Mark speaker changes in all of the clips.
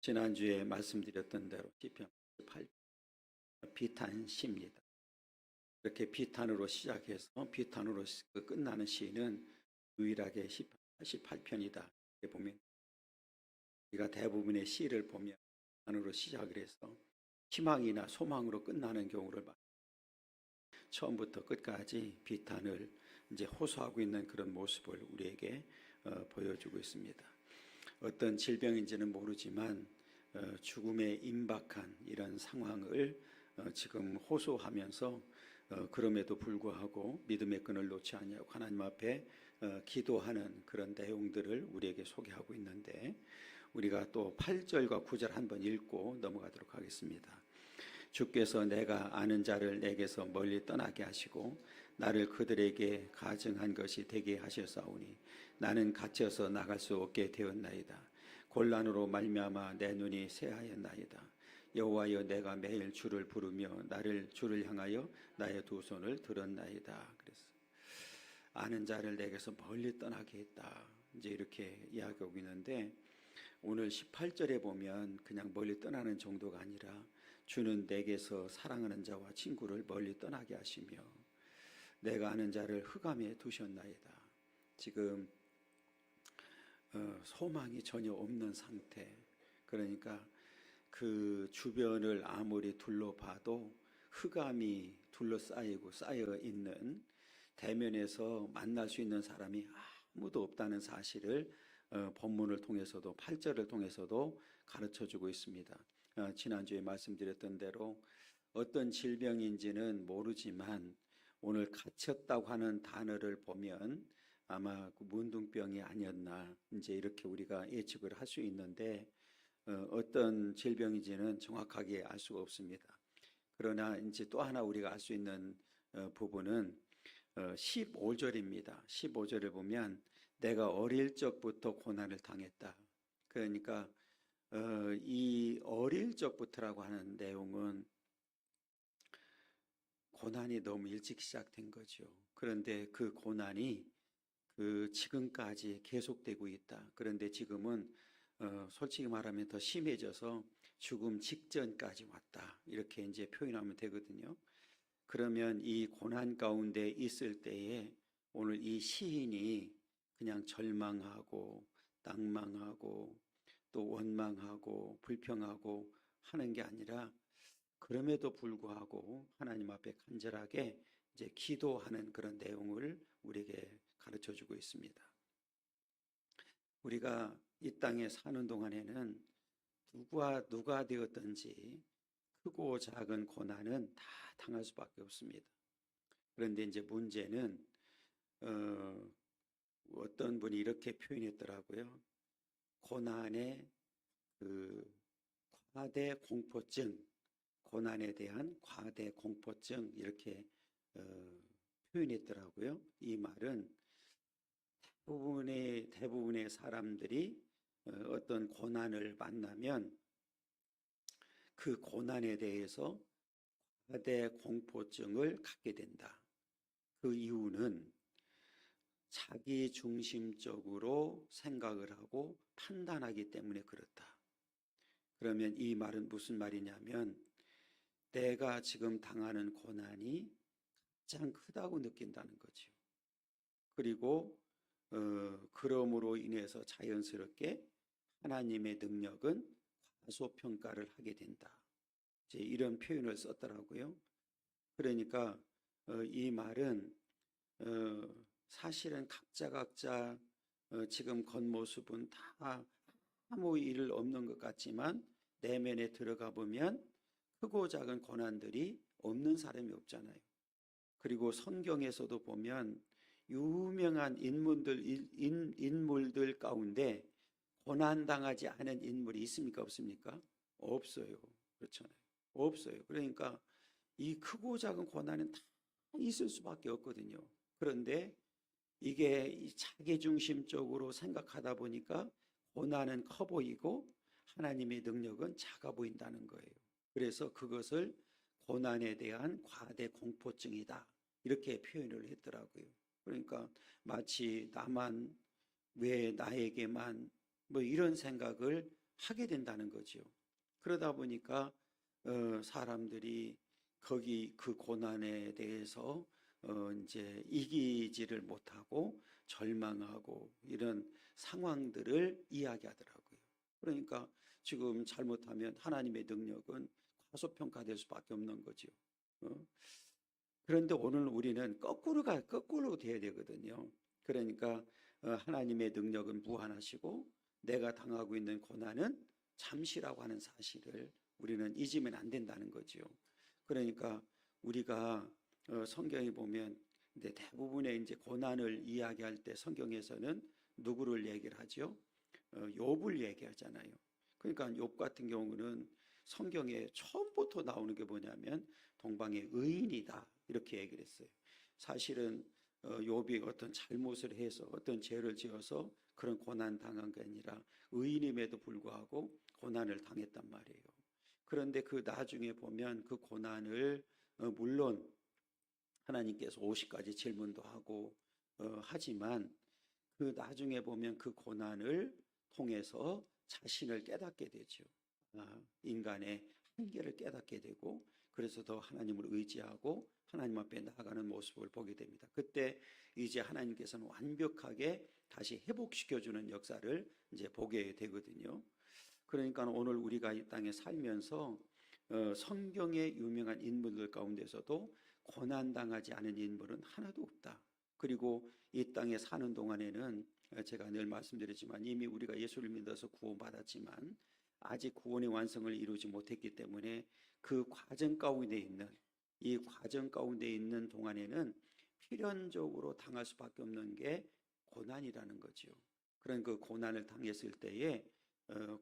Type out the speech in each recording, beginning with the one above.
Speaker 1: 지난주에 말씀드렸던 대로 시편 8편 비탄시입니다. 이렇게 비탄으로 시작해서 비탄으로 끝나는 시는 유일하게 시편 88편이다. 이렇게 보면 우리가 대부분의 시를 보면 비탄으로 시작을 해서 희망이나 소망으로 끝나는 경우를 많이 처음부터 끝까지 비탄을 이제 호소하고 있는 그런 모습을 우리에게 보여주고 있습니다. 어떤 질병인지는 모르지만 죽음에 임박한 이런 상황을 지금 호소하면서 그럼에도 불구하고 믿음의 끈을 놓지 아니하고 하나님 앞에 기도하는 그런 내용들을 우리에게 소개하고 있는데, 우리가 또 8절과 9절 한번 읽고 넘어가도록 하겠습니다. 주께서 내가 아는 자를 내게서 멀리 떠나게 하시고 나를 그들에게 가증한 것이 되게 하셨사오니 나는 갇혀서 나갈 수 없게 되었나이다. 곤란으로 말미암아 내 눈이 새하였나이다. 여호와여, 내가 매일 주를 부르며 나를 주를 향하여 나의 두 손을 들었나이다. 그래서 아는 자를 내게서 멀리 떠나게 했다, 이제 이렇게 이야기하고 있는데, 오늘 18절에 보면 그냥 멀리 떠나는 정도가 아니라 주는 내게서 사랑하는 자와 친구를 멀리 떠나게 하시며 내가 아는 자를 흑암에 두셨나이다. 지금 소망이 전혀 없는 상태, 그러니까 그 주변을 아무리 둘러봐도 흑암이 둘러싸이고 쌓여 있는, 대면에서 만날 수 있는 사람이 아무도 없다는 사실을 본문을 통해서도 8절을 통해서도 가르쳐주고 있습니다. 지난주에 말씀드렸던 대로 어떤 질병인지는 모르지만 오늘 갇혔다고 하는 단어를 보면 아마 그 문둥병이 아니었나, 이제 이렇게 우리가 예측을 할 수 있는데, 어떤 질병인지는 정확하게 알 수가 없습니다. 그러나 이제 또 하나 우리가 알 수 있는 부분은 15절입니다. 15절을 보면 내가 어릴 적부터 고난을 당했다. 그러니까 이 어릴 적부터라고 하는 내용은 고난이 너무 일찍 시작된 거죠. 그런데 그 고난이 지금까지 계속되고 있다. 그런데 지금은 솔직히 말하면 더 심해져서 죽음 직전까지 왔다, 이렇게 이제 표현하면 되거든요. 그러면 이 고난 가운데 있을 때에 오늘 이 시인이 그냥 절망하고 낭망하고 또 원망하고 불평하고 하는 게 아니라, 그럼에도 불구하고 하나님 앞에 간절하게 이제 기도하는 그런 내용을 우리에게 가르쳐 주고 있습니다. 우리가 이 땅에 사는 동안에는 누가 되었든지 크고 작은 고난은 다 당할 수밖에 없습니다. 그런데 이제 문제는 어떤 분이 이렇게 표현했더라고요. 고난의 과대 공포증, 고난에 대한 과대 공포증, 이렇게 표현했더라고요. 이 말은 대부분의 사람들이 어떤 고난을 만나면 그 고난에 대해서 과대 공포증을 갖게 된다. 그 이유는 자기 중심적으로 생각을 하고 판단하기 때문에 그렇다. 그러면 이 말은 무슨 말이냐면, 내가 지금 당하는 고난이 가장 크다고 느낀다는 거죠. 그리고 그러므로 인해서 자연스럽게 하나님의 능력은 과소평가를 하게 된다, 이제 이런 표현을 썼더라고요. 그러니까 이 말은 사실은 각자 지금 겉모습은 다 아무 일 없는 것 같지만 내면에 들어가 보면 크고 작은 고난들이 없는 사람이 없잖아요. 그리고 성경에서도 보면 유명한 인물들 가운데 고난당하지 않은 인물이 있습니까? 없습니까? 없어요. 그렇잖아요. 없어요. 그러니까 이 크고 작은 고난은 다 있을 수밖에 없거든요. 그런데 이게 자기중심적으로 생각하다 보니까 고난은 커 보이고 하나님의 능력은 작아 보인다는 거예요. 그래서 그것을 고난에 대한 과대 공포증이다, 이렇게 표현을 했더라고요. 그러니까 마치 나만, 왜 나에게만, 뭐 이런 생각을 하게 된다는 거죠. 그러다 보니까 사람들이 거기 그 고난에 대해서 이제 이기지를 못하고 절망하고 이런 상황들을 이야기하더라고요. 그러니까 지금 잘못하면 하나님의 능력은 과소평가될 수밖에 없는 거죠. 어? 그런데 오늘 우리는 거꾸로 돼야 되거든요. 그러니까 하나님의 능력은 무한하시고 내가 당하고 있는 고난은 잠시라고 하는 사실을 우리는 잊으면 안 된다는 거죠. 그러니까 우리가 성경에 보면 근데 대부분의 이제 고난을 이야기할 때 성경에서는 누구를 얘기를 하죠? 욥을 얘기하잖아요. 그러니까 욥 같은 경우는 성경에 처음부터 나오는 게 뭐냐면 동방의 의인이다 이렇게 얘기를 했어요. 사실은 욥이 어떤 잘못을 해서 어떤 죄를 지어서 그런 고난 당한 게 아니라 의인임에도 불구하고 고난을 당했단 말이에요. 그런데 그 나중에 보면 그 고난을 물론 하나님께서 50가지 질문도 하고 하지만 그 나중에 보면 그 고난을 통해서 자신을 깨닫게 되죠. 인간의 한계를 깨닫게 되고 그래서 더 하나님을 의지하고 하나님 앞에 나아가는 모습을 보게 됩니다. 그때 이제 하나님께서는 완벽하게 다시 회복시켜주는 역사를 이제 보게 되거든요. 그러니까 오늘 우리가 이 땅에 살면서 성경의 유명한 인물들 가운데서도 고난당하지 않은 인물은 하나도 없다. 그리고 이 땅에 사는 동안에는 제가 늘 말씀드리지만 이미 우리가 예수를 믿어서 구원받았지만 아직 구원의 완성을 이루지 못했기 때문에 그 과정 가운데 있는 이 과정 가운데 있는 동안에는 필연적으로 당할 수밖에 없는 게 고난이라는 거죠. 그런 그 고난을 당했을 때에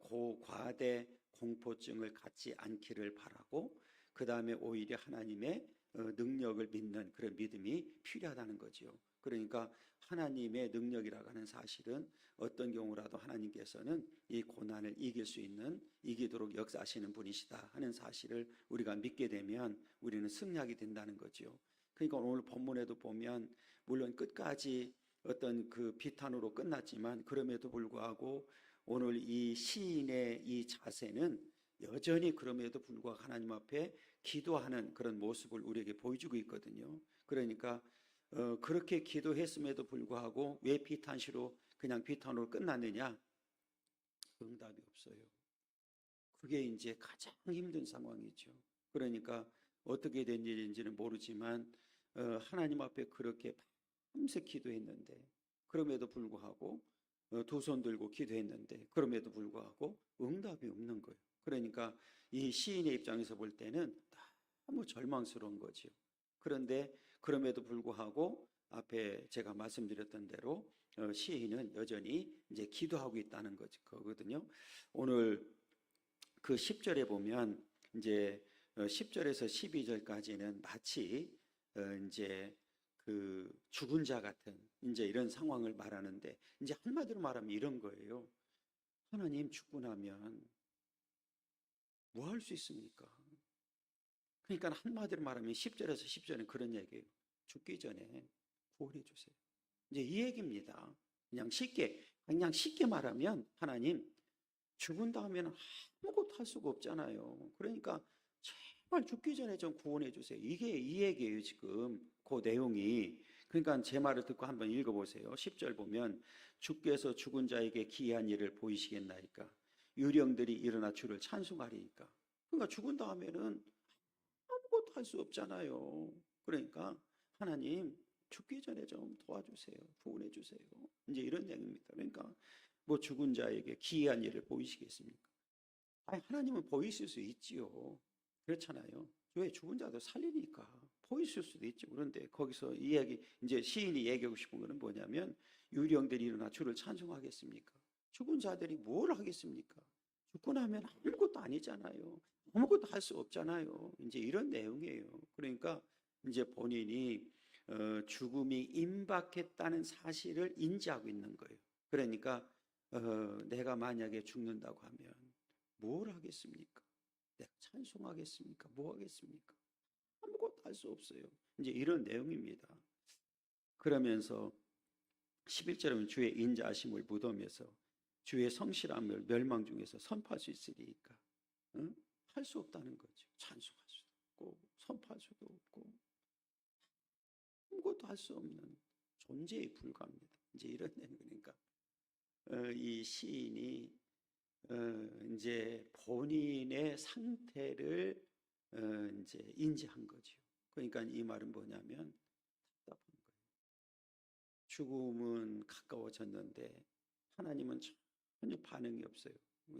Speaker 1: 고과대 공포증을 갖지 않기를 바라고 그 다음에 오히려 하나님의 능력을 믿는 그런 믿음이 필요하다는 거죠. 그러니까 하나님의 능력이라고 하는 사실은 어떤 경우라도 하나님께서는 이 고난을 이길 수 있는 이기도록 역사하시는 분이시다 하는 사실을 우리가 믿게 되면 우리는 승리하게 된다는 거죠. 그러니까 오늘 본문에도 보면 물론 끝까지 어떤 그 비탄으로 끝났지만 그럼에도 불구하고 오늘 이 시인의 이 자세는 여전히 그럼에도 불구하고 하나님 앞에 기도하는 그런 모습을 우리에게 보여주고 있거든요. 그러니까 그렇게 기도했음에도 불구하고 왜 비탄시로 그냥 비탄으로 끝났느냐? 응답이 없어요. 그게 이제 가장 힘든 상황이죠. 그러니까 어떻게 된 일인지는 모르지만 하나님 앞에 그렇게 밤새 기도했는데 그럼에도 불구하고 두 손 들고 기도했는데 그럼에도 불구하고 응답이 없는 거예요. 그러니까 이 시인의 입장에서 볼 때는 너무 절망스러운 거죠. 그런데 그럼에도 불구하고 앞에 제가 말씀드렸던 대로 시인은 여전히 이제 기도하고 있다는 거거든요. 오늘 그 10절에 보면 이제 10절에서 12절까지는 마치 이제 그 죽은 자 같은 이제 이런 상황을 말하는데 이제 한마디로 말하면 이런 거예요. 하나님 죽고 나면 뭐 할 수 있습니까? 그러니까 한마디로 말하면 10절에서 10절은 그런 얘기예요. 죽기 전에 구원해 주세요. 이제 이 얘기입니다. 그냥 쉽게 말하면 하나님 죽은 다음에는 아무것도 할 수가 없잖아요. 그러니까 제발 죽기 전에 좀 구원해 주세요. 이게 이 얘기예요, 지금. 그 내용이. 그러니까 제 말을 듣고 한번 읽어보세요. 10절 보면 주께서 죽은 자에게 기이한 일을 보이시겠나이까? 유령들이 일어나 주를 찬송하리니까. 그러니까 죽은 다음에는 아무것도 할 수 없잖아요. 그러니까 하나님 죽기 전에 좀 도와주세요. 구원해 주세요. 이제 이런 얘기입니다. 그러니까 뭐 죽은 자에게 기이한 일을 보이시겠습니까? 아니, 하나님은 보이실 수 있지요. 그렇잖아요. 왜 죽은 자도 살리니까 보이실 수도 있죠. 그런데 거기서 이제 시인이 얘기하고 싶은 거는 뭐냐면 유령들이 일어나 주를 찬송하겠습니까? 죽은 자들이 뭘 하겠습니까? 죽고 나면 아무것도 아니잖아요. 아무것도 할 수 없잖아요. 이제 이런 내용이에요. 그러니까 이제 본인이 죽음이 임박했다는 사실을 인지하고 있는 거예요. 그러니까 내가 만약에 죽는다고 하면 뭘 하겠습니까? 내가 찬송하겠습니까? 뭐 하겠습니까? 아무것도 할 수 없어요. 이제 이런 내용입니다. 그러면서 11절은 주의 인자하심을 묻으면서 주의 성실함을 멸망 중에서 선포할 수 있으리까? 응? 할 수 없다는 거죠. 찬송할 수도 없고 선포할 수도 없고 아무것도 할 수 없는 존재에 불과합니다. 이제 이런 그러니까 이 시인이 이제 본인의 상태를 이제 인지한 거죠. 그러니까 이 말은 뭐냐면 답답한 거예요. 죽음은 가까워졌는데 하나님은 전혀 반응이 없어요.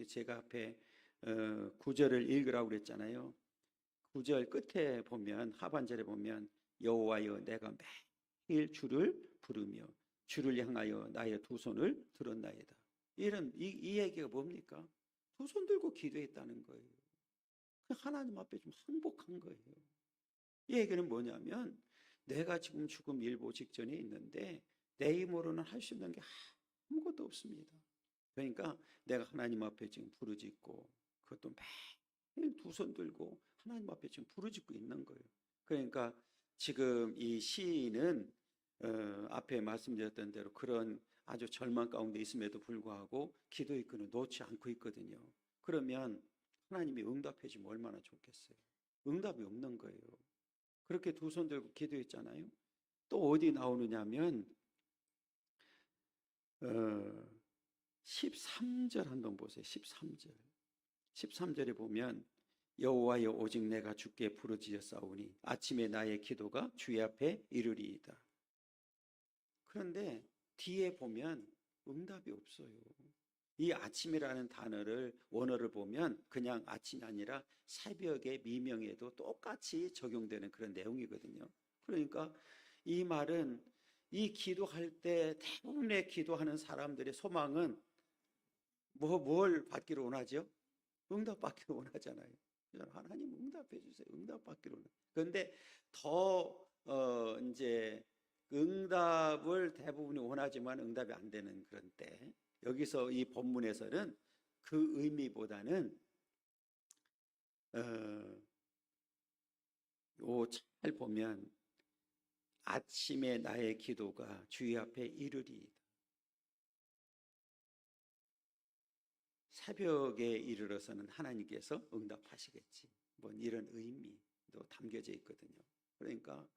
Speaker 1: 제가 앞에 9절을 읽으라고 그랬잖아요. 9절 끝에 보면 하반절에 보면 여호와여 내가 매일 주를 부르며 주를 향하여 나의 두 손을 들었나이다. 이 얘기가 뭡니까? 두 손 들고 기도했다는 거예요. 하나님 앞에 좀 항복한 거예요. 이 얘기는 뭐냐면 내가 지금 죽음 일보 직전에 있는데 내 힘으로는 할 수 있는 게 아무것도 없습니다. 그러니까 내가 하나님 앞에 지금 부르짖고 그것도 매일 두 손 들고 하나님 앞에 지금 부르짖고 있는 거예요. 그러니까 지금 이 시인은 앞에 말씀드렸던 대로 그런 아주 절망 가운데 있음에도 불구하고 기도의 끈을 놓지 않고 있거든요. 그러면 하나님이 응답해 주면 얼마나 좋겠어요. 응답이 없는 거예요. 그렇게 두 손 들고 기도했잖아요. 또 어디 나오느냐면 13절 한번 보세요. 13절에 보면 여호와여 오직 내가 주께 부르짖었사오니 아침에 나의 기도가 주의 앞에 이르리이다. 그런데 뒤에 보면 응답이 없어요. 이 아침이라는 단어를 원어를 보면 그냥 아침이 아니라 새벽에 미명에도 똑같이 적용되는 그런 내용이거든요. 그러니까 이 말은 이 기도할 때 대부분의 기도하는 사람들의 소망은 뭘 받기를 원하죠? 응답 받기를 원하잖아요. 하나님 응답해 주세요. 응답 받기를 원해요. 그런데 더 이제 응답을 대부분이 원하지만 응답이 안 되는 그런 때 여기서 이 본문에서는 그 의미보다는 잘 보면 아침에 나의 기도가 주의 앞에 이르리이다. 새벽에 이르러서는 하나님께서 응답하시겠지. 뭐 이런 의미도 담겨져 있거든요. 그러니까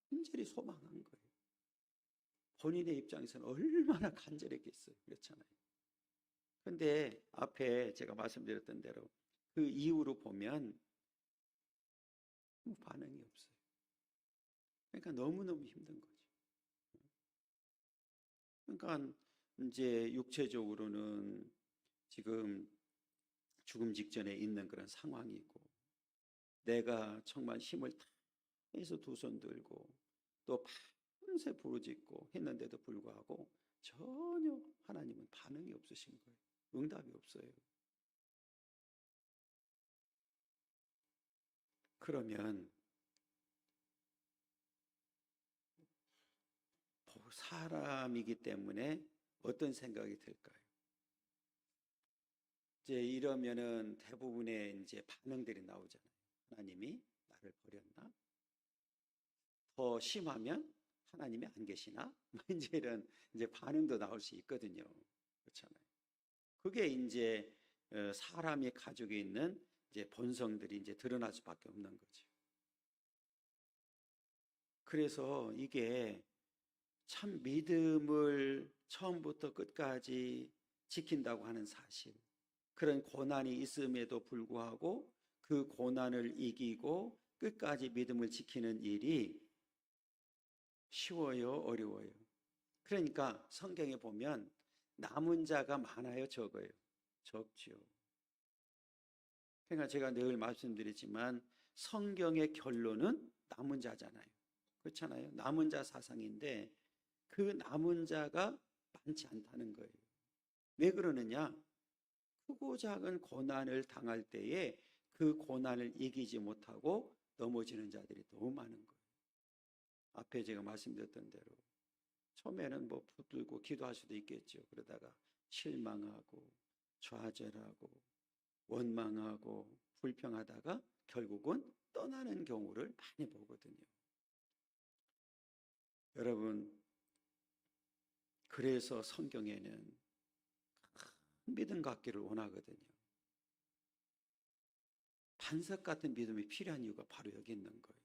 Speaker 1: 간절히 소망한 거예요. 본인의 입장에서는 얼마나 간절했겠어요. 그렇잖아요. 그런데 앞에 제가 말씀드렸던 대로 그 이후로 보면 반응이 없어요. 그러니까 너무너무 힘든 거죠. 그러니까 이제 육체적으로는 지금 죽음 직전에 있는 그런 상황이고 내가 정말 힘을 다해서 두 손 들고 또 밤새 부르짖고 했는데도 불구하고 전혀 하나님은 반응이 없으신 거예요. 응답이 없어요. 그러면 사람이기 때문에 어떤 생각이 들까요? 이제 이러면은 대부분의 이제 반응들이 나오잖아요. 하나님이 나를 버렸나? 더 심하면 하나님이 안 계시나? 이제 이런 이제 반응도 나올 수 있거든요. 그렇잖아요. 그게 이제 사람이 가지고 있는 이제 본성들이 이제 드러날 수밖에 없는 거죠. 그래서 이게 참 믿음을 처음부터 끝까지 지킨다고 하는 사실, 그런 고난이 있음에도 불구하고 그 고난을 이기고 끝까지 믿음을 지키는 일이 쉬워요, 어려워요? 그러니까 성경에 보면 남은 자가 많아요, 적어요? 적죠. 그러니까 제가 늘 말씀드리지만 성경의 결론은 남은 자잖아요. 그렇잖아요. 남은 자 사상인데 그 남은 자가 많지 않다는 거예요. 왜 그러느냐? 크고 작은 고난을 당할 때에 그 고난을 이기지 못하고 넘어지는 자들이 너무 많은 거예요. 앞에 제가 말씀드렸던 대로 처음에는 뭐 붙들고 기도할 수도 있겠죠. 그러다가 실망하고 좌절하고 원망하고 불평하다가 결국은 떠나는 경우를 많이 보거든요. 여러분, 그래서 성경에는 믿음 갖기를 원하거든요. 반석 같은 믿음이 필요한 이유가 바로 여기 있는 거예요.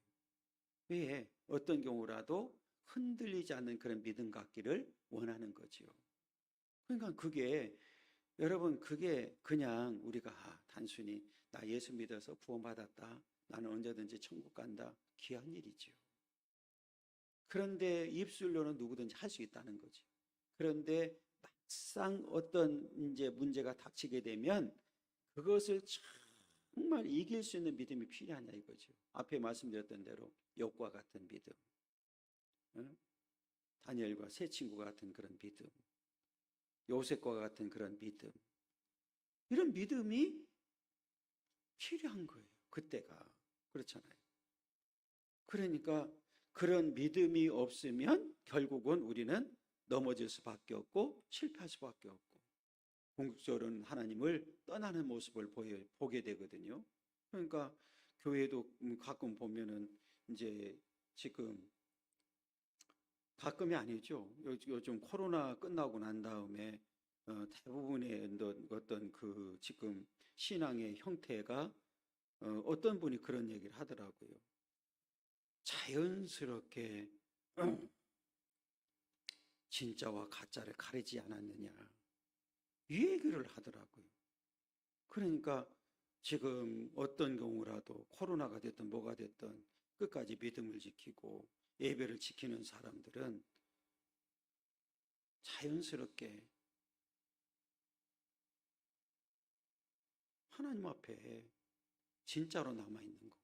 Speaker 1: 왜? 어떤 경우라도 흔들리지 않는 그런 믿음 갖기를 원하는 거지요. 그러니까 그게 여러분 그게 그냥 우리가 단순히 나 예수 믿어서 구원받았다. 나는 언제든지 천국 간다. 귀한 일이지요. 그런데 입술로는 누구든지 할 수 있다는 거죠. 그런데 막상 어떤 이제 문제가 닥치게 되면 그것을 정말 이길 수 있는 믿음이 필요하냐 이거죠. 앞에 말씀드렸던 대로 욥과 같은 믿음, 다니엘과 세 친구가 같은 그런 믿음, 요셉과 같은 그런 믿음, 이런 믿음이 필요한 거예요. 그때가 그렇잖아요. 그러니까 그런 믿음이 없으면 결국은 우리는 넘어질 수밖에 없고 실패할 수밖에 없고 궁극적으로는 하나님을 떠나는 모습을 보게 되거든요. 그러니까 교회도 가끔 보면은 이제 지금 가끔이 아니죠. 요즘 코로나 끝나고 난 다음에 대부분의 어떤 그 지금 신앙의 형태가 어떤 분이 그런 얘기를 하더라고요. 자연스럽게 진짜와 가짜를 가리지 않았느냐 이 얘기를 하더라고요. 그러니까 지금 어떤 경우라도 코로나가 됐든 뭐가 됐든 끝까지 믿음을 지키고 예배를 지키는 사람들은 자연스럽게 하나님 앞에 진짜로 남아있는 거고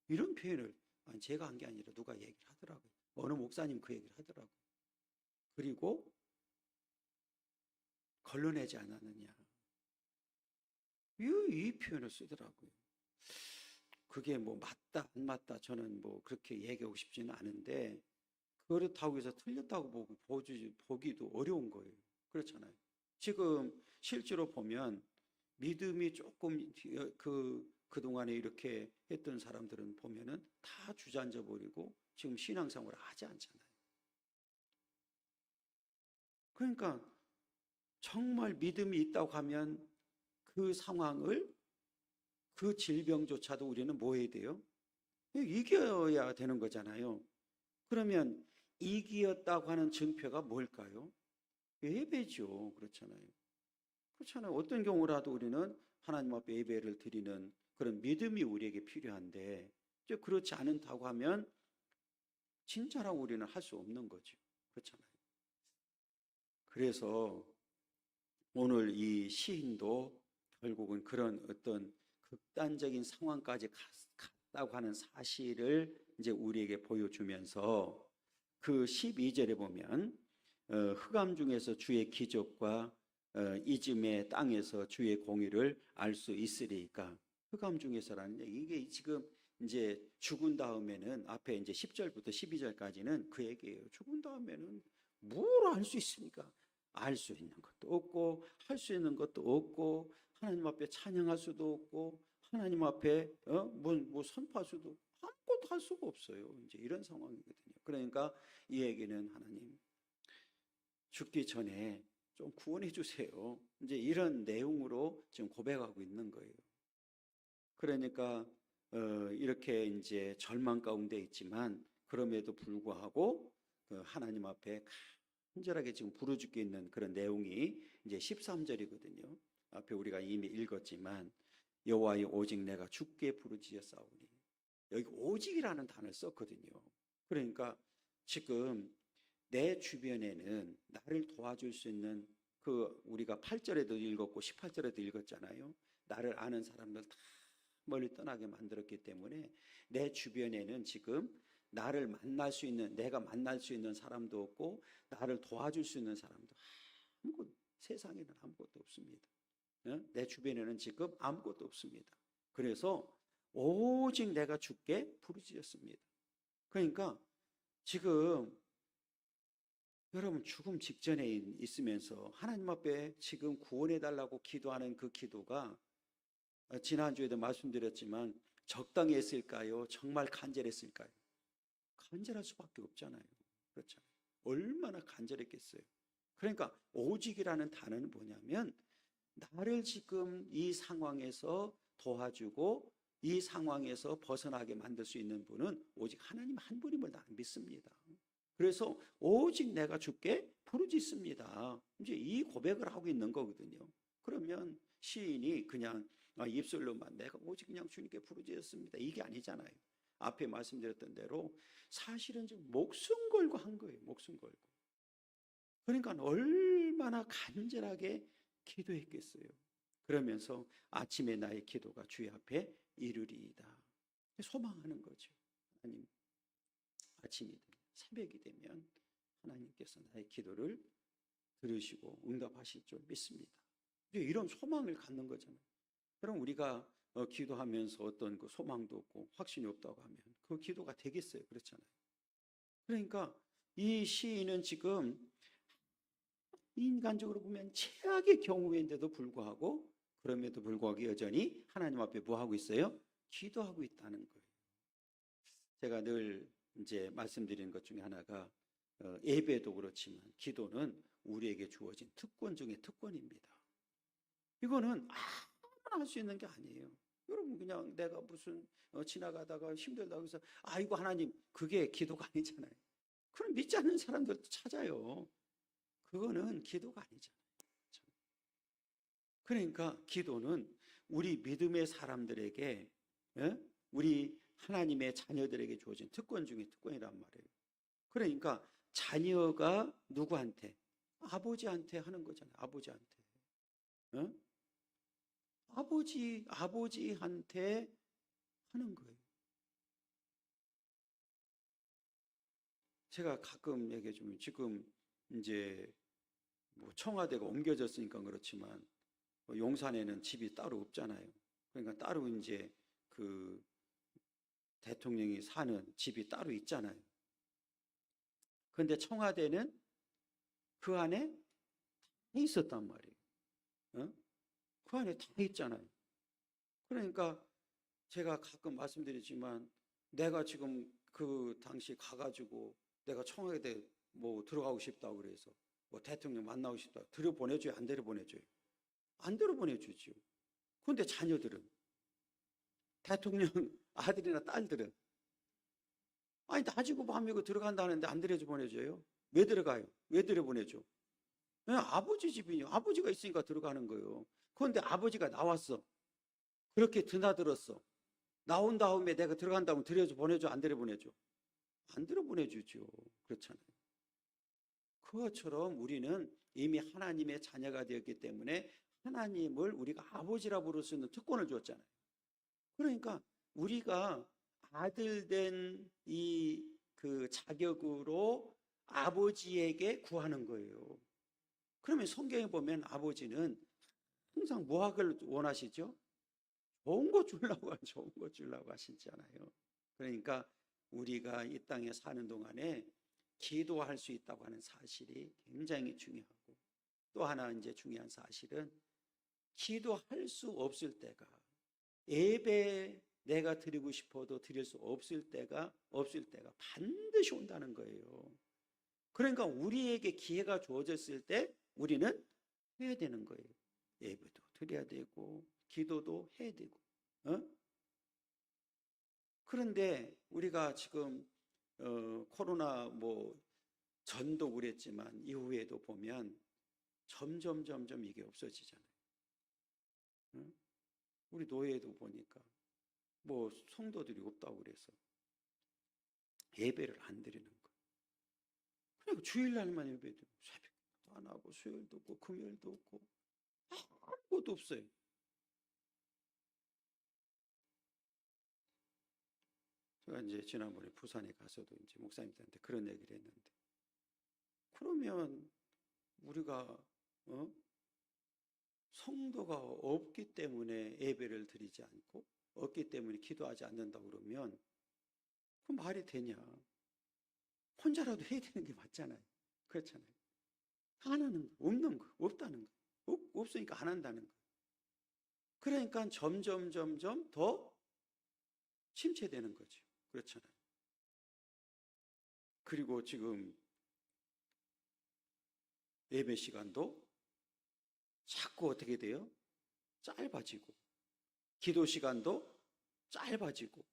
Speaker 1: 이런 표현을 제가 한 게 아니라 누가 얘기를 하더라고요. 어느 목사님 그 얘기를 하더라고요. 그리고 걸러내지 않았느냐 이 표현을 쓰더라고요. 그게 뭐 맞다 안 맞다 저는 뭐 그렇게 얘기하고 싶지는 않은데 그렇다고 해서 틀렸다고 보기도 어려운 거예요. 그렇잖아요. 지금 실제로 보면 믿음이 조금 그동안에 이렇게 했던 사람들은 보면은 다 주저앉아 버리고 지금 신앙생활을 하지 않잖아요. 그러니까 정말 믿음이 있다고 하면 그 상황을 그 질병조차도 우리는 뭐 해야 돼요? 이겨야 되는 거잖아요. 그러면 이기었다고 하는 증표가 뭘까요? 예배죠. 그렇잖아요. 그렇잖아요. 어떤 경우라도 우리는 하나님 앞에 예배를 드리는 그런 믿음이 우리에게 필요한데 그렇지 않다고 하면 진짜라고 우리는 할 수 없는 거죠. 그렇잖아요. 그래서 오늘 이 시인도 결국은 그런 어떤 극단적인 상황까지 갔다고 하는 사실을 이제 우리에게 보여주면서 그 12절에 보면 흑암 중에서 주의 기적과 이즘의 땅에서 주의 공의를 알 수 있으리까. 흑암 중에서라는 이게 지금 이제 죽은 다음에는 앞에 이제 10절부터 12절까지는 그 얘기예요. 죽은 다음에는 뭘 알 수 있습니까? 알 수 있는 것도 없고 할 수 있는 것도 없고 하나님 앞에 찬양할 수도 없고 하나님 앞에 뭐 선포할 수도 아무것도 할 수가 없어요. 이제 이런 상황이거든요. 그러니까 이 얘기는 하나님 죽기 전에 좀 구원해 주세요. 이제 이런 내용으로 지금 고백하고 있는 거예요. 그러니까 이렇게 이제 절망 가운데 있지만 그럼에도 불구하고 그 하나님 앞에 간절하게 지금 부르짖고 있는 그런 내용이 이제 13절이거든요. 앞에 우리가 이미 읽었지만 여호와여 오직 내가 주께 부르짖었사오니 여기 오직이라는 단어를 썼거든요. 그러니까 지금 내 주변에는 나를 도와줄 수 있는 그 우리가 8절에도 읽었고 18절에도 읽었잖아요. 나를 아는 사람들 다 멀리 떠나게 만들었기 때문에 내 주변에는 지금 나를 만날 수 있는 내가 만날 수 있는 사람도 없고 나를 도와줄 수 있는 사람도 세상에는 아무것도 없습니다. 내 주변에는 지금 아무것도 없습니다. 그래서 오직 내가 주께 부르짖었습니다. 그러니까 지금 여러분 죽음 직전에 있으면서 하나님 앞에 지금 구원해달라고 기도하는 그 기도가 지난주에도 말씀드렸지만 적당히 했을까요? 정말 간절했을까요? 간절할 수밖에 없잖아요. 그렇잖아요. 얼마나 간절했겠어요. 그러니까 오직이라는 단어는 뭐냐면 나를 지금 이 상황에서 도와주고 이 상황에서 벗어나게 만들 수 있는 분은 오직 하나님 한 분임을 나는 믿습니다. 그래서 오직 내가 주께 부르짖습니다. 이제 이 고백을 하고 있는 거거든요. 그러면 시인이 그냥 입술로만 내가 오직 그냥 주님께 부르짖었습니다, 이게 아니잖아요. 앞에 말씀드렸던 대로 사실은 지금 목숨 걸고 한 거예요. 목숨 걸고. 그러니까 얼마나 간절하게 기도했겠어요. 그러면서 아침에 나의 기도가 주의 앞에 이르리이다, 소망하는 거죠. 하나님, 아침이 되면, 새벽이 되면 하나님께서 나의 기도를 들으시고 응답하실 줄 믿습니다. 이런 소망을 갖는 거잖아요. 그럼 우리가 기도하면서 어떤 그 소망도 없고 확신이 없다고 하면 그 기도가 되겠어요? 그렇잖아요. 그러니까 이 시인은 지금 인간적으로 보면 최악의 경우인데도 불구하고, 그럼에도 불구하고 여전히 하나님 앞에 뭐 하고 있어요? 기도하고 있다는 거예요. 제가 늘 이제 말씀드리는 것 중에 하나가 예배도 그렇지만 기도는 우리에게 주어진 특권 중에 특권입니다. 이거는 아무나 할 수 있는 게 아니에요. 여러분, 그냥 내가 무슨 지나가다가 힘들다고 해서 아이고 하나님, 그게 기도가 아니잖아요. 그럼 믿지 않는 사람들도 찾아요. 그거는 기도가 아니잖아요. 그러니까 기도는 우리 믿음의 사람들에게, 우리 하나님의 자녀들에게 주어진 특권 중에 특권이란 말이에요. 그러니까 자녀가 누구한테? 아버지한테 하는 거잖아요. 아버지한테. 아버지한테 하는 거예요. 제가 가끔 얘기해 주면, 지금 이제 뭐 청와대가 옮겨졌으니까 그렇지만 용산에는 집이 따로 없잖아요. 그러니까 따로 이제 그 대통령이 사는 집이 따로 있잖아요. 그런데 청와대는 그 안에 다 있었단 말이에요. 그 안에 다 있잖아요. 그러니까 제가 가끔 말씀드리지만, 내가 지금 그 당시 가가지고 내가 청와대 뭐 들어가고 싶다고 그래서 뭐 대통령 만나고 싶다, 들여보내줘요? 안 들여보내줘요? 안 들여보내주죠. 그런데 자녀들은, 대통령 아들이나 딸들은 아니 낮이고 밤이고 들어간다는데 안 들여보내줘요? 왜 들어가요? 왜 들여보내줘? 아버지 집이요. 아버지가 있으니까 들어가는 거예요. 그런데 아버지가 나왔어. 그렇게 드나들었어. 나온 다음에 내가 들어간다면 들여보내줘? 안 들여보내줘? 안 들여보내주죠. 그렇잖아요. 그것처럼 우리는 이미 하나님의 자녀가 되었기 때문에 하나님을 우리가 아버지라 부를 수 있는 특권을 주었잖아요. 그러니까 우리가 아들 된 이 그 자격으로 아버지에게 구하는 거예요. 그러면 성경에 보면 아버지는 항상 무엇을 원하시죠? 좋은 거 주려고, 좋은 거 주려고 하시잖아요. 그러니까 우리가 이 땅에 사는 동안에 기도할 수 있다고 하는 사실이 굉장히 중요하고, 또 하나 이제 중요한 사실은 기도할 수 없을 때가, 예배 내가 드리고 싶어도 드릴 수 없을 때가 반드시 온다는 거예요. 그러니까 우리에게 기회가 주어졌을 때 우리는 해야 되는 거예요. 예배도 드려야 되고 기도도 해야 되고. 그런데 우리가 지금 코로나 뭐 전도 그랬지만 이후에도 보면 점점 이게 없어지잖아요. 우리 노예도 보니까 뭐 성도들이 없다고 그래서 예배를 안 드리는 거. 그냥 주일날만 예배도 새벽도 안 하고 수요일도 없고 금요일도 없고 아무것도 없어요. 제가 이제 지난번에 부산에 가서도 이제 목사님들한테 그런 얘기를 했는데, 그러면 우리가 성도가 없기 때문에 예배를 드리지 않고 없기 때문에 기도하지 않는다고 그러면 그 말이 되냐? 혼자라도 해야 되는 게 맞잖아요. 그렇잖아요. 안 하는 거, 없는 거, 없다는 거, 없으니까 안 한다는 거. 그러니까 점점 더 침체되는 거죠. 그렇잖아요. 그리고 지금 예배 시간도 자꾸 어떻게 돼요? 짧아지고, 기도 시간도 짧아지고,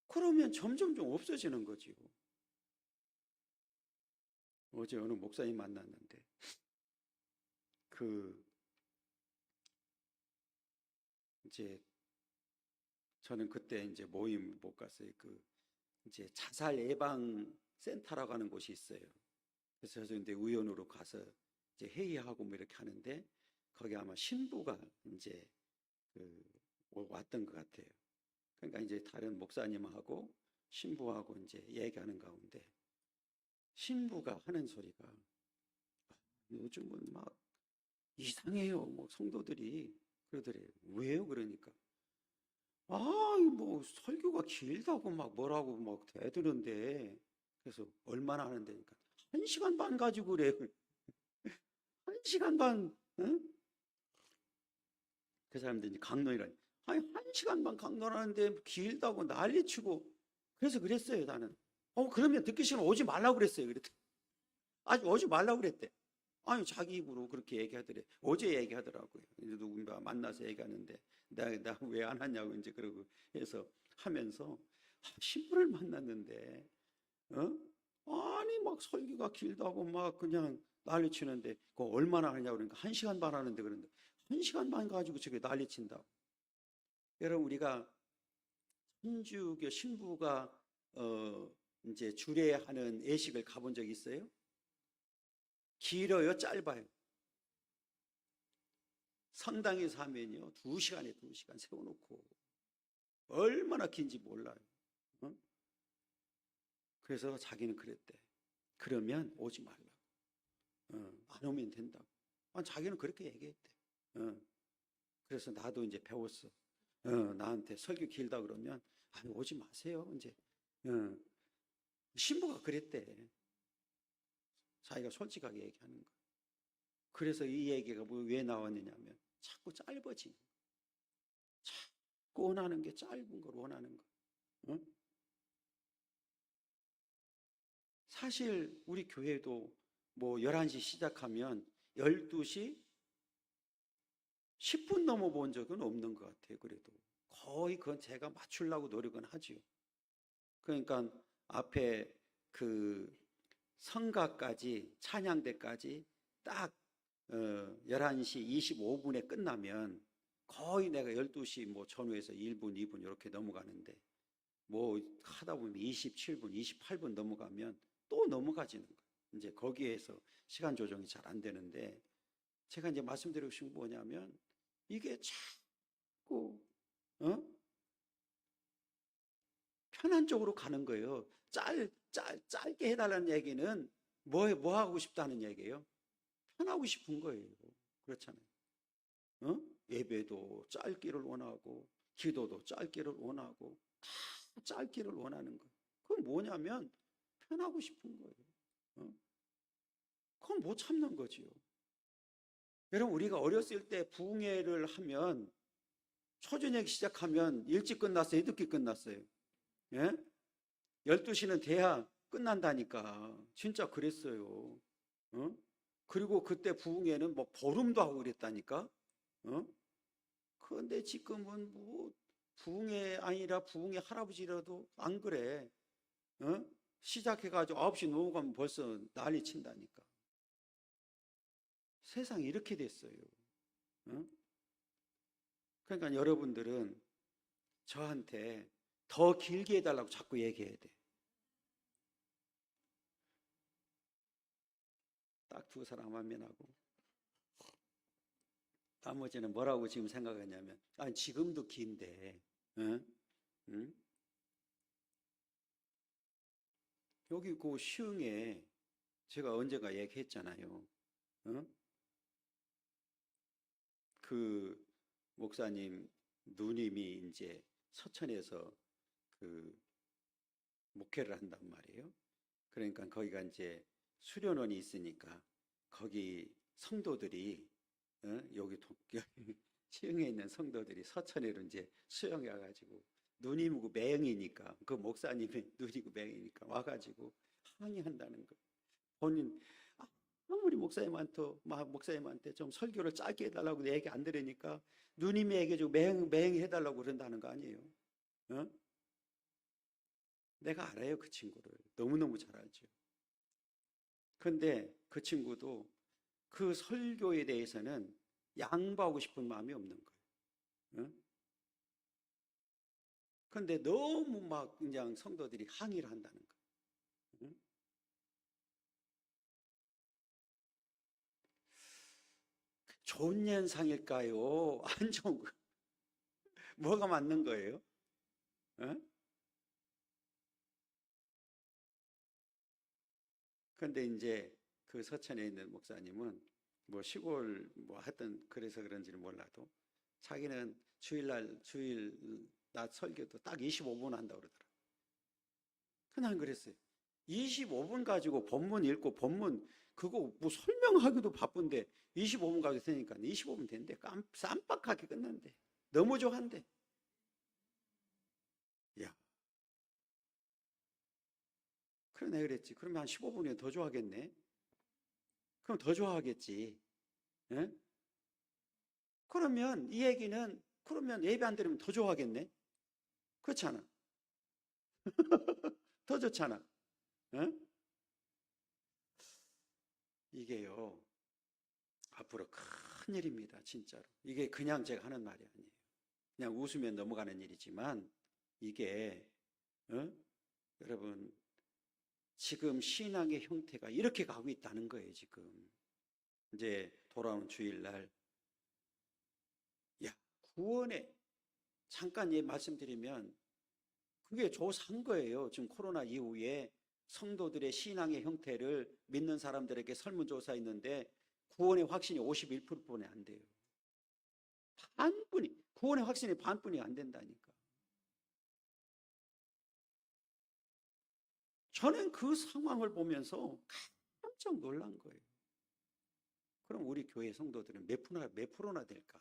Speaker 1: 그러면 점점 좀 없어지는 거지요. 어제 어느 목사님 만났는데, 이제 저는 그때 이제 모임 못 갔어요. 이제 자살 예방 센터라고 하는 곳이 있어요. 그래서 저 이제 우연으로 가서 이제 회의하고 뭐 이렇게 하는데, 거기 아마 신부가 이제 왔던 것 같아요. 그러니까 이제 다른 목사님하고 신부하고 이제 얘기하는 가운데, 신부가 하는 소리가, 요즘은 막 이상해요. 뭐 성도들이 그러더래요. 왜요? 그러니까, 뭐 설교가 길다고 막 뭐라고 막 대드는데, 그래서 얼마나 하는데니까 1시간 반 가지고 그래. 1시간 반, 응? 그 사람들이 강론이라니. 아니, 1시간 반 강론하는데 길다고 난리치고. 그래서 그랬어요, 나는. 그러면 듣기 싫으면 오지 말라고 그랬어요. 그랬더니 아직 오지 말라고 그랬대. 아니, 자기 입으로 그렇게 얘기하더래. 어제 얘기하더라고요. 이제 누군가 만나서 얘기하는데, 나 왜 안 왔냐고 이제 그러고 해서 하면서, 신부를 만났는데, 아니, 막 설교가 길다고 막 그냥 난리 치는데, 그거 얼마나 하냐고 그러니까 1시간 반 하는데 그런데, 1시간 반 가지고 저게 난리 친다고. 여러분, 우리가 천주교 신부가, 이제 주례하는 예식을 가본 적 있어요? 길어요? 짧아요? 성당에서 하면요, 2시간에 2시간 세워놓고, 얼마나 긴지 몰라요. 어? 그래서 자기는 그랬대. 그러면 오지 말라고. 안 오면 된다고. 자기는 그렇게 얘기했대. 그래서 나도 이제 배웠어. 나한테 설교 길다 그러면, 아니, 오지 마세요. 이제. 신부가 그랬대. 자기가 솔직하게 얘기하는 거. 그래서 이 얘기가 왜 나왔느냐면, 자꾸 짧아지는 거. 자꾸 원하는 게 짧은 걸 원하는 거. 사실 우리 교회도 뭐 11시 시작하면 12시 10분 넘어본 적은 없는 것 같아요. 그래도 거의 그건 제가 맞추려고 노력은 하지요. 그러니까 앞에 성가까지, 찬양대까지 딱 11시 25분에 끝나면 거의 내가 12시 뭐 전후에서 1분, 2분 이렇게 넘어가는데, 뭐 하다 보면 27분, 28분 넘어가면 또 넘어가지는 거예요. 이제 거기에서 시간 조정이 잘 안 되는데, 제가 이제 말씀드리고 싶은 게 뭐냐면, 이게 자꾸 편한 쪽으로 가는 거예요. 짧게 해달라는 얘기는 뭐 하고 싶다는 얘기예요? 편하고 싶은 거예요. 그렇잖아요. 예배도 짧기를 원하고, 기도도 짧기를 원하고, 다 짧기를 원하는 거예요. 그건 뭐냐면 편하고 싶은 거예요. 그건 못 참는 거지요. 여러분, 우리가 어렸을 때 부흥회를 하면 초저녁 시작하면 일찍 끝났어요? 늦게 끝났어요? 예? 12시는 돼야 끝난다니까. 진짜 그랬어요. 그리고 그때 부흥회는 뭐 보름도 하고 그랬다니까. 그런데 지금은 뭐 부흥회 아니라 부흥회 할아버지라도 안 그래. 시작해가지고 9시 넘어가면 벌써 난리 친다니까. 세상이 이렇게 됐어요. 그러니까 여러분들은 저한테 더 길게 해달라고 자꾸 얘기해야 돼. 딱 두 사람 만면하고, 나머지는 뭐라고 지금 생각하냐면, 지금도 긴데, 응? 응? 여기 그 시흥에 제가 언젠가 얘기했잖아요. 응? 그 목사님 누님이 이제 서천에서 목회를 한단 말이에요. 그러니까 거기가 이제 수련원이 있으니까 거기 성도들이, 여기 시흥에 있는 성도들이 서천에로 이제 수영해 가지고, 누님이고 맹이니까, 그 목사님이 눈이고 맹이니까 와가지고 항의한다는 거. 본인 아무리 목사님한테 좀 설교를 짧게 해달라고 내 얘기 안 들으니까 누님이 얘기해주고 맹 해달라고 그런다는 거 아니에요? 어? 내가 알아요, 그 친구를. 너무너무 잘 알죠. 근데 그 친구도 그 설교에 대해서는 양보하고 싶은 마음이 없는 거예요. 어? 근데 너무 막 그냥 성도들이 항의를 한다는 거예요. 어? 좋은 현상일까요? 안 좋은 거. 뭐가 맞는 거예요? 어? 근데 이제 그 서천에 있는 목사님은 뭐 시골 뭐 하여튼 그래서 그런지는 몰라도 자기는 주일 낮 설교도 딱 25분 한다고 그러더라고요. 그냥 그랬어요. 25분 가지고 본문 읽고 본문 그거 뭐 설명하기도 바쁜데 25분 가지고 되니까 25분 된대. 깜빡하게 끝난대. 너무 좋아한대. 야, 그래 내가 그랬지. 그러면 한 15분이면 더 좋아하겠네. 그럼 더 좋아하겠지. 예? 그러면 이 얘기는 그러면 예배 안 드리면 더 좋아하겠네. 그렇잖아. 더 좋잖아. 예? 이게요. 앞으로 큰 일입니다. 진짜로. 이게 그냥 제가 하는 말이 아니에요. 그냥 웃으면 넘어가는 일이지만 이게 여러분 지금 신앙의 형태가 이렇게 가고 있다는 거예요. 지금 이제 돌아오는 주일날 야 구원에 잠깐 말씀드리면 그게 조사한 거예요. 지금 코로나 이후에 성도들의 신앙의 형태를 믿는 사람들에게 설문조사했는데 구원의 확신이 51%뿐이 안 돼요. 구원의 확신이 반뿐이 안 된다니까. 저는 그 상황을 보면서 깜짝 놀란 거예요. 그럼 우리 교회 성도들은 몇 프로나 될까?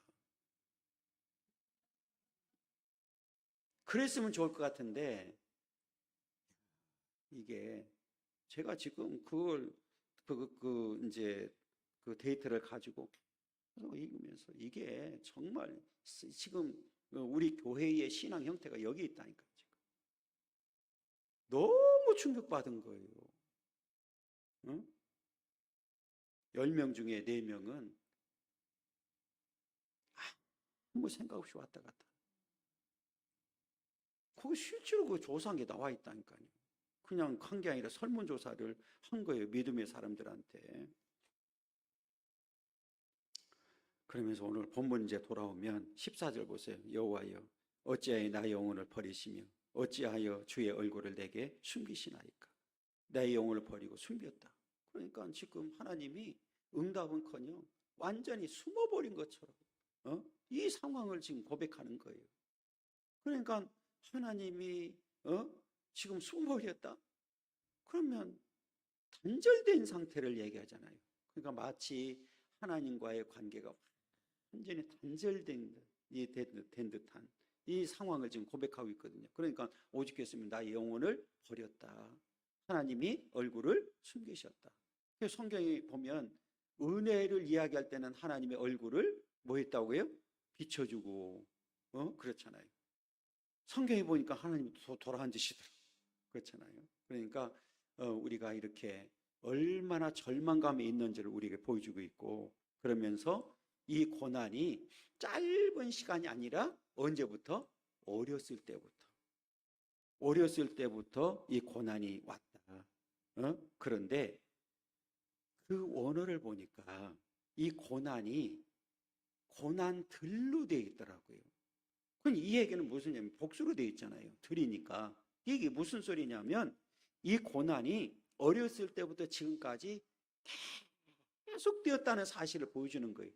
Speaker 1: 그랬으면 좋을 것 같은데 이게 제가 지금 그걸 이제 그 데이터를 가지고 읽으면서 이게 정말 지금 우리 교회의 신앙 형태가 여기 있다니까 지금 너무 충격받은 거예요. 응? 10명 중에 4명은 아무 생각 없이 왔다 갔다. 그거 실제로 그 조사한 게 나와 있다니까요. 그냥 한 게 아니라 설문조사를 한 거예요. 믿음의 사람들한테. 그러면서 오늘 본문 이제 돌아오면 14절 보세요. 여호와여 어찌하여 나의 영혼을 버리시며 어찌하여 주의 얼굴을 내게 숨기시나이까. 내 영혼을 버리고 숨겼다. 그러니까 지금 하나님이 응답은커녕 완전히 숨어버린 것처럼 이 상황을 지금 고백하는 거예요. 그러니까 하나님이 지금 숨어버렸다? 그러면 단절된 상태를 얘기하잖아요. 그러니까 마치 하나님과의 관계가 완전히 단절된 듯한 이 상황을 지금 고백하고 있거든요. 그러니까 오죽했으면 나의 영혼을 버렸다. 하나님이 얼굴을 숨기셨다. 성경에 보면 은혜를 이야기할 때는 하나님의 얼굴을 뭐 했다고요? 비춰주고 그렇잖아요. 성경에 보니까 하나님이 돌아앉으시더라고요. 그렇잖아요. 그러니까 우리가 이렇게 얼마나 절망감에 있는지를 우리에게 보여주고 있고 그러면서 이 고난이 짧은 시간이 아니라 언제부터? 어렸을 때부터 이 고난이 왔다. 그런데 그 원어를 보니까 이 고난이 고난들로 되어 있더라고요. 그럼 이 얘기는 무슨 얘기냐면 복수로 되어 있잖아요. 들이니까. 이게 무슨 소리냐면 이 고난이 어렸을 때부터 지금까지 계속되었다는 사실을 보여주는 거예요.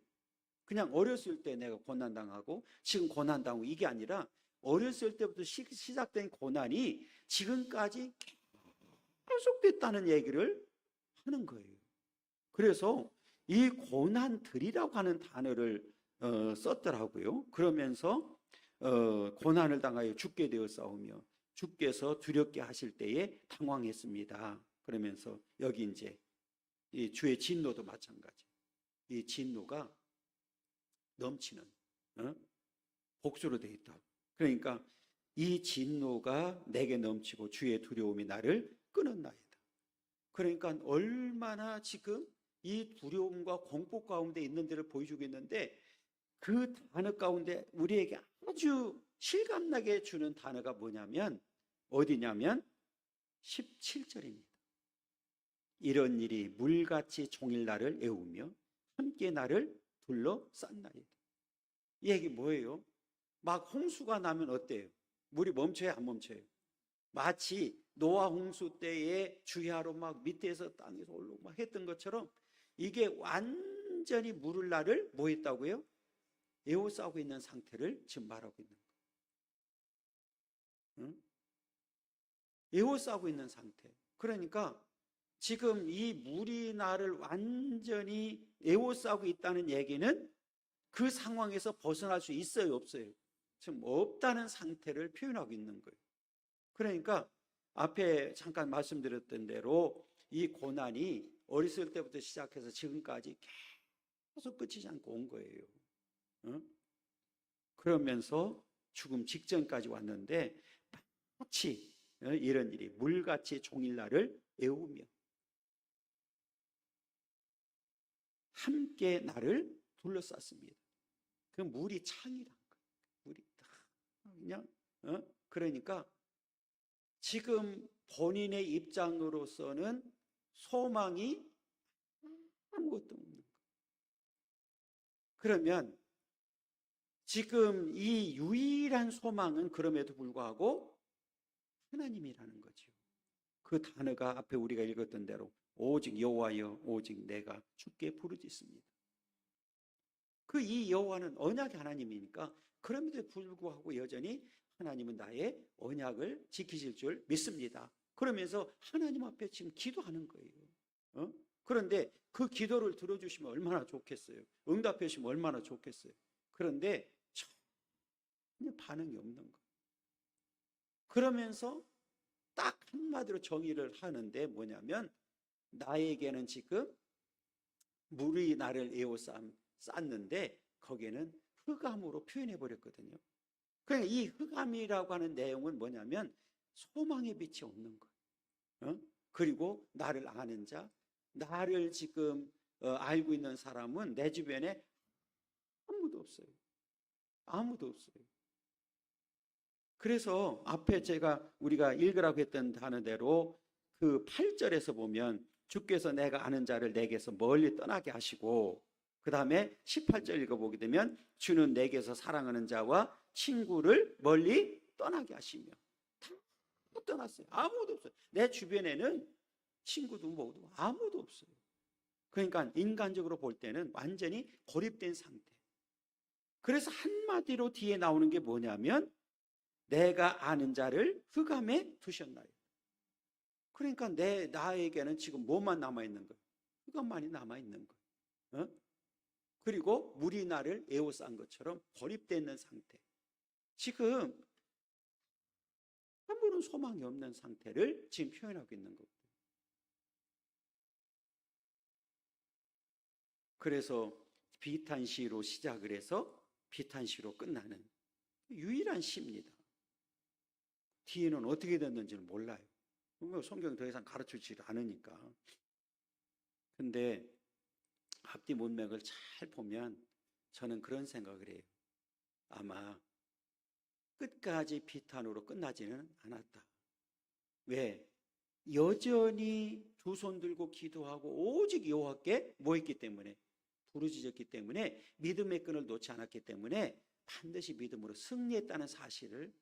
Speaker 1: 그냥 어렸을 때 내가 고난당하고 지금 고난당하고 이게 아니라 어렸을 때부터 시작된 고난이 지금까지 계속됐다는 얘기를 하는 거예요. 그래서 이 고난들이라고 하는 단어를 썼더라고요. 그러면서 고난을 당하여 죽게 되어 싸우며 주께서 두렵게 하실 때에 당황했습니다. 그러면서 여기 이제 이 주의 진노도 마찬가지. 이 진노가 넘치는 복수로 되어 있다. 그러니까 이 진노가 내게 넘치고 주의 두려움이 나를 끊었나이다. 그러니까 얼마나 지금 이 두려움과 공포 가운데 있는 데를 보여주고 있는데, 그 단어 가운데 우리에게 아주 실감나게 주는 단어가 뭐냐면 어디냐면 17절입니다. 이런 일이 물같이 종일 나를 애우며 함께 나를 둘러쌌나이다. 이 얘기 뭐예요? 막 홍수가 나면 어때요? 물이 멈춰요, 안 멈춰요? 마치 노아 홍수 때에 주야로 막 밑에서 땅에서 올라오고 막 했던 것처럼 이게 완전히 물을 나를 뭐 했다고요? 에워싸고 있는 상태를 지금 말하고 있는 거예요. 응? 에워싸고 있는 상태. 그러니까 지금 이 물이 나를 완전히 에워싸고 있다는 얘기는 그 상황에서 벗어날 수 있어요, 없어요? 지금 없다는 상태를 표현하고 있는 거예요. 그러니까 앞에 잠깐 말씀드렸던 대로 이 고난이 어렸을 때부터 시작해서 지금까지 계속 끝이지 않고 온 거예요. 그러면서 죽음 직전까지 왔는데 마치 이런 일이 물같이 종일 나를 애우며 함께 나를 둘러쌌습니다. 그 물이 창이란 거예요. 물이 다 그냥 그러니까 지금 본인의 입장으로서는 소망이 아무것도 없는 거예요. 그러면 지금 이 유일한 소망은 그럼에도 불구하고 하나님이라는 거죠. 그 단어가 앞에 우리가 읽었던 대로 오직 여호와여 오직 내가 주께 부르짖습니다. 그 이 여호와는 언약의 하나님이니까 그럼에도 불구하고 여전히 하나님은 나의 언약을 지키실 줄 믿습니다. 그러면서 하나님 앞에 지금 기도하는 거예요. 그런데 그 기도를 들어주시면 얼마나 좋겠어요. 응답해 주시면 얼마나 좋겠어요. 그런데 전혀 반응이 없는 거예요. 그러면서 딱 한마디로 정의를 하는데 뭐냐면 나에게는 지금 물이 나를 에워쌌는데 거기에는 흑암으로 표현해 버렸거든요. 그러니까 이 흑암이라고 하는 내용은 뭐냐면 소망의 빛이 없는 거예요. 그리고 나를 아는 자, 나를 지금 알고 있는 사람은 내 주변에 아무도 없어요. 아무도 없어요. 그래서 앞에 우리가 읽으라고 했던 단어대로 그 8절에서 보면 주께서 내가 아는 자를 내게서 멀리 떠나게 하시고, 그 다음에 18절 읽어보게 되면 주는 내게서 사랑하는 자와 친구를 멀리 떠나게 하시며, 다 떠났어요. 아무도 없어요. 내 주변에는 친구도 뭐도 아무도 없어요. 그러니까 인간적으로 볼 때는 완전히 고립된 상태. 그래서 한마디로 뒤에 나오는 게 뭐냐면 내가 아는 자를 흑암에 두셨나요? 그러니까 나에게는 지금 뭐만 남아있는 거예요? 흑암만이 남아있는 거예요. 그리고 물이 나를 에워싼 것처럼 고립되어 있는 상태. 지금 아무런 소망이 없는 상태를 지금 표현하고 있는 거예요. 그래서 비탄시로 시작을 해서 비탄시로 끝나는 유일한 시입니다. 뒤에는 어떻게 됐는지는 몰라요. 성경이 더 이상 가르쳐주지 않으니까. 근데 앞뒤 문맥을 잘 보면 저는 그런 생각을 해요. 아마 끝까지 비탄으로 끝나지는 않았다. 왜? 여전히 두 손 들고 기도하고 오직 여호와께 뭐 했기 때문에? 부르짖었기 때문에, 믿음의 끈을 놓지 않았기 때문에 반드시 믿음으로 승리했다는 사실을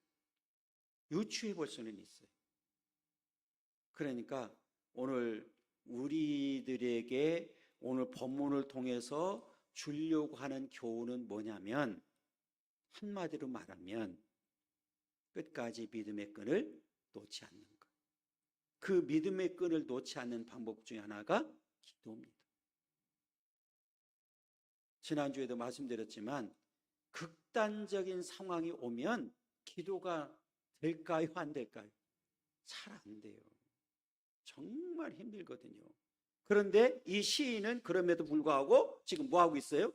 Speaker 1: 유추해 볼 수는 있어요. 그러니까 오늘 우리들에게 오늘 본문을 통해서 주려고 하는 교훈은 뭐냐면, 한마디로 말하면 끝까지 믿음의 끈을 놓지 않는 것. 그 믿음의 끈을 놓지 않는 방법 중에 하나가 기도입니다. 지난주에도 말씀드렸지만 극단적인 상황이 오면 기도가 될까요? 안 될까요? 잘 안 돼요. 정말 힘들거든요. 그런데 이 시인은 그럼에도 불구하고 지금 뭐 하고 있어요?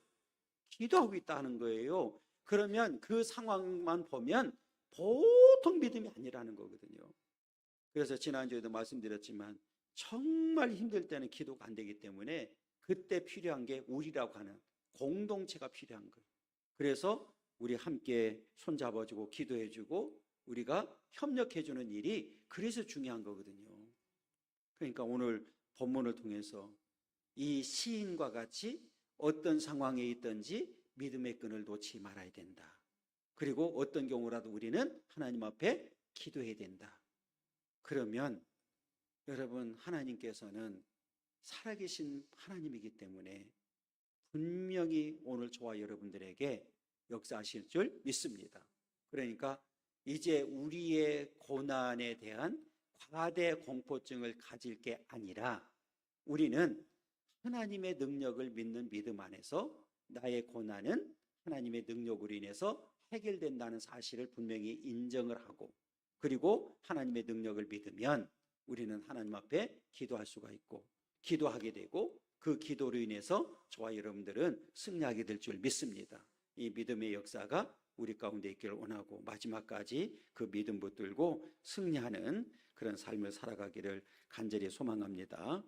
Speaker 1: 기도하고 있다는 거예요. 그러면 그 상황만 보면 보통 믿음이 아니라는 거거든요. 그래서 지난주에도 말씀드렸지만 정말 힘들 때는 기도가 안 되기 때문에 그때 필요한 게 우리라고 하는 공동체가 필요한 거예요. 그래서 우리 함께 손잡아주고 기도해주고 우리가 협력해주는 일이 그래서 중요한 거거든요. 그러니까 오늘 본문을 통해서 이 시인과 같이 어떤 상황에 있든지 믿음의 끈을 놓지 말아야 된다. 그리고 어떤 경우라도 우리는 하나님 앞에 기도해야 된다. 그러면 여러분, 하나님께서는 살아계신 하나님이기 때문에 분명히 오늘 저와 여러분들에게 역사하실 줄 믿습니다. 그러니까 이제 우리의 고난에 대한 과대 공포증을 가질 게 아니라 우리는 하나님의 능력을 믿는 믿음 안에서 나의 고난은 하나님의 능력으로 인해서 해결된다는 사실을 분명히 인정을 하고, 그리고 하나님의 능력을 믿으면 우리는 하나님 앞에 기도할 수가 있고 기도하게 되고 그 기도로 인해서 저와 여러분들은 승리하게 될 줄 믿습니다. 이 믿음의 역사가 우리 가운데 있기를 원하고 마지막까지 그 믿음 붙들고 승리하는 그런 삶을 살아가기를 간절히 소망합니다.